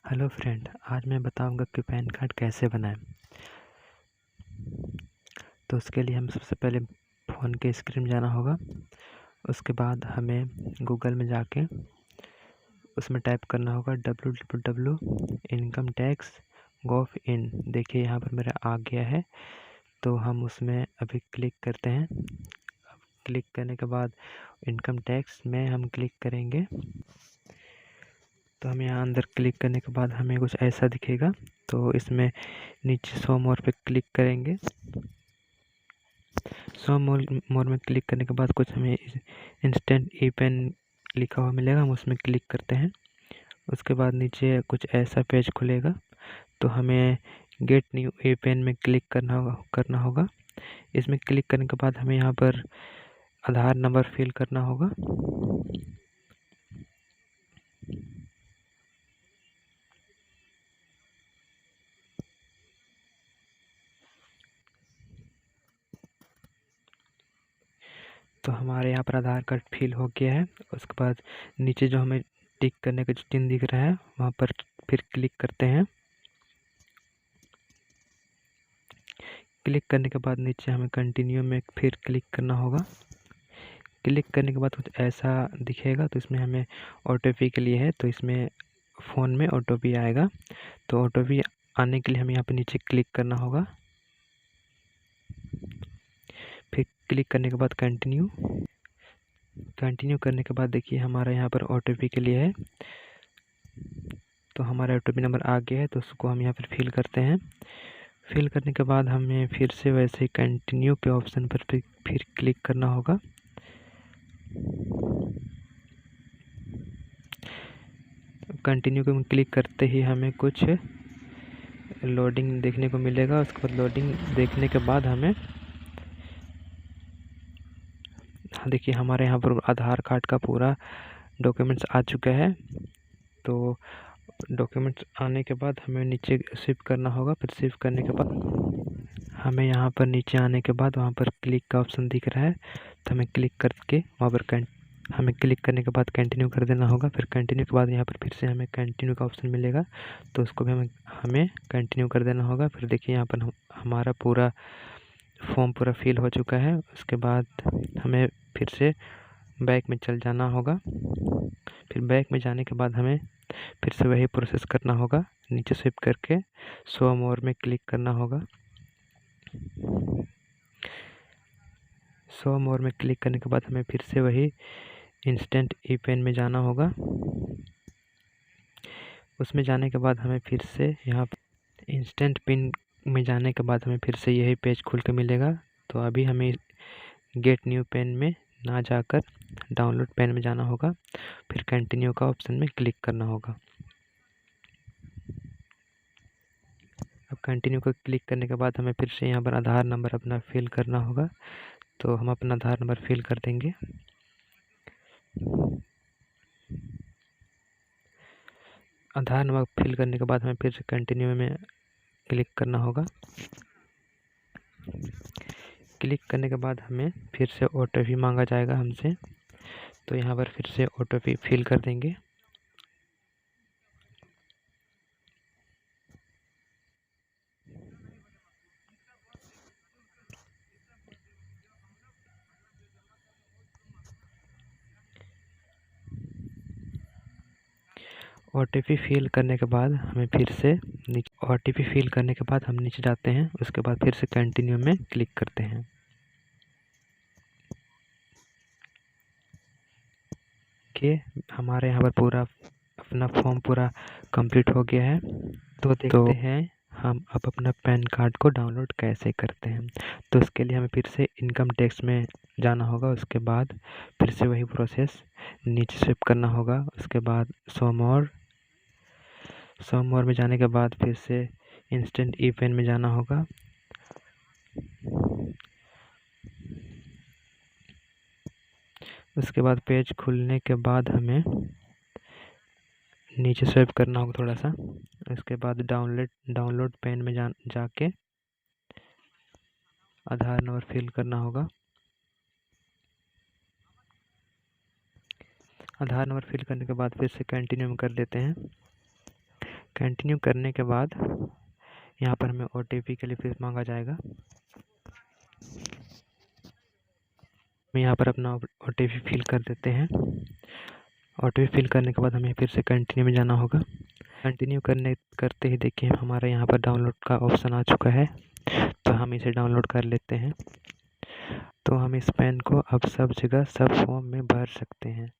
Hello friend, आज मैं बताऊंगा कि पैन कार्ड कैसे बनाएं। तो उसके लिए हम सबसे पहले फ़ोन के स्क्रीन में जाना होगा। उसके बाद हमें गूगल में जाके उसमें टाइप करना होगा www income tax gov in। देखिए यहाँ पर मेरा आ गया है, तो हम उसमें अभी क्लिक करते हैं। क्लिक करने के बाद इनकम टैक्स में हम क्लिक करेंगे। तो हम यहाँ अंदर क्लिक करने के बाद हमें कुछ ऐसा दिखेगा। तो इसमें नीचे शो मोर पे क्लिक करेंगे। शो मोर में क्लिक करने के बाद कुछ हमें इंस्टेंट ई पेन लिखा हुआ मिलेगा, हम उसमें क्लिक करते हैं। उसके बाद नीचे कुछ ऐसा पेज खुलेगा, तो हमें गेट न्यू ई पेन में क्लिक करना होगा। इसमें क्लिक करने के बाद हमें यहाँ पर आधार नंबर फिल करना होगा। तो हमारे यहाँ पर आधार कार्ड फिल हो गया है। उसके बाद नीचे जो हमें टिक करने का जो चिन्ह दिख रहा है वहाँ पर फिर क्लिक करते हैं। क्लिक करने के बाद नीचे हमें कंटिन्यू में फिर क्लिक करना होगा। क्लिक करने के बाद कुछ ऐसा दिखेगा, तो इसमें हमें OTP के लिए है, तो इसमें फ़ोन में OTP आएगा। तो OTP आने के लिए हमें यहाँ पे नीचे क्लिक करना होगा। फिर क्लिक करने के बाद कंटिन्यू करने के बाद देखिए हमारा यहाँ पर OTP के लिए है। तो हमारा OTP नंबर आ गया है, तो उसको हम यहाँ पर फिल करते हैं। फिल करने के बाद हमें फिर से वैसे ही कंटिन्यू के ऑप्शन पर फिर क्लिक करना होगा। कंटिन्यू को क्लिक करते ही हमें कुछ लोडिंग देखने को मिलेगा। उसके बाद लोडिंग देखने के बाद हमें देखिए हमारे यहाँ पर आधार कार्ड का पूरा डॉक्यूमेंट्स आ चुका है। तो डॉक्यूमेंट्स आने के बाद हमें नीचे शिफ्ट करना होगा। फिर शिफ्ट करने के बाद हमें यहाँ पर नीचे आने के बाद वहाँ पर क्लिक का ऑप्शन दिख रहा है, तो हमें क्लिक करके वहाँ पर हमें क्लिक करने के बाद कंटिन्यू कर देना होगा। फिर कंटिन्यू के बाद यहाँ पर फिर से हमें कंटिन्यू का ऑप्शन मिलेगा, तो उसको भी हमें कंटिन्यू कर देना होगा। फिर देखिए यहाँ पर हमारा पूरा फॉर्म पूरा फिल हो चुका है। उसके बाद हमें फिर से बैक में चल जाना होगा। फिर बैक में जाने के बाद हमें फिर से वही प्रोसेस करना होगा। नीचे स्विप करके शो मोर में क्लिक करना होगा। शो मोर में क्लिक करने के बाद हमें फिर से वही इंस्टेंट ई पेन में जाना होगा। उसमें जाने के बाद हमें फिर से यहाँ इंस्टेंट पिन में जाने के बाद हमें फिर से यही पेज खुल के मिलेगा। तो अभी हमें गेट न्यू पेन में ना जाकर डाउनलोड पेन में जाना होगा। फिर कंटिन्यू का ऑप्शन में क्लिक करना होगा। अब कंटिन्यू को क्लिक करने के बाद हमें फिर से यहाँ पर आधार नंबर अपना फिल करना होगा। तो हम अपना आधार नंबर फिल कर देंगे। आधार नंबर फिल करने के बाद हमें फिर से कंटिन्यू में क्लिक करना होगा। क्लिक करने के बाद हमें फिर से OTP मांगा जाएगा हमसे, तो यहाँ पर फिर से OTP फिल कर देंगे। OTP फिल करने के बाद हमें फिर से OTP फिल करने के बाद हम नीचे जाते हैं। उसके बाद फिर से कंटिन्यू में क्लिक करते हैं। कि हमारे यहाँ पर पूरा अपना फॉर्म पूरा कंप्लीट हो गया है। तो देखते हैं हम अब अपना पैन कार्ड को डाउनलोड कैसे करते हैं। तो इसके लिए हमें फिर से इनकम टैक्स में जाना होगा। उसके बाद फिर से वही प्रोसेस नीचे स्विप करना होगा। उसके बाद शो मोर में जाने के बाद फिर से इंस्टेंट ई पेन में जाना होगा। उसके बाद पेज खुलने के बाद हमें नीचे स्वाइप करना होगा थोड़ा सा। उसके बाद डाउनलोड पेन में जाके आधार नंबर फिल करना होगा। आधार नंबर फिल करने के बाद फिर से कंटिन्यू में कर देते हैं। कंटिन्यू करने के बाद यहाँ पर हमें OTP के लिए फिर मांगा जाएगा। हम यहाँ पर अपना OTP फिल कर देते हैं। OTP फिल करने के बाद हमें फिर से कंटिन्यू में जाना होगा। कंटिन्यू करते ही देखिए हमारा यहाँ पर डाउनलोड का ऑप्शन आ चुका है, तो हम इसे डाउनलोड कर लेते हैं। तो हम इस पेन को अब सब जगह सब फॉर्म में भर सकते हैं।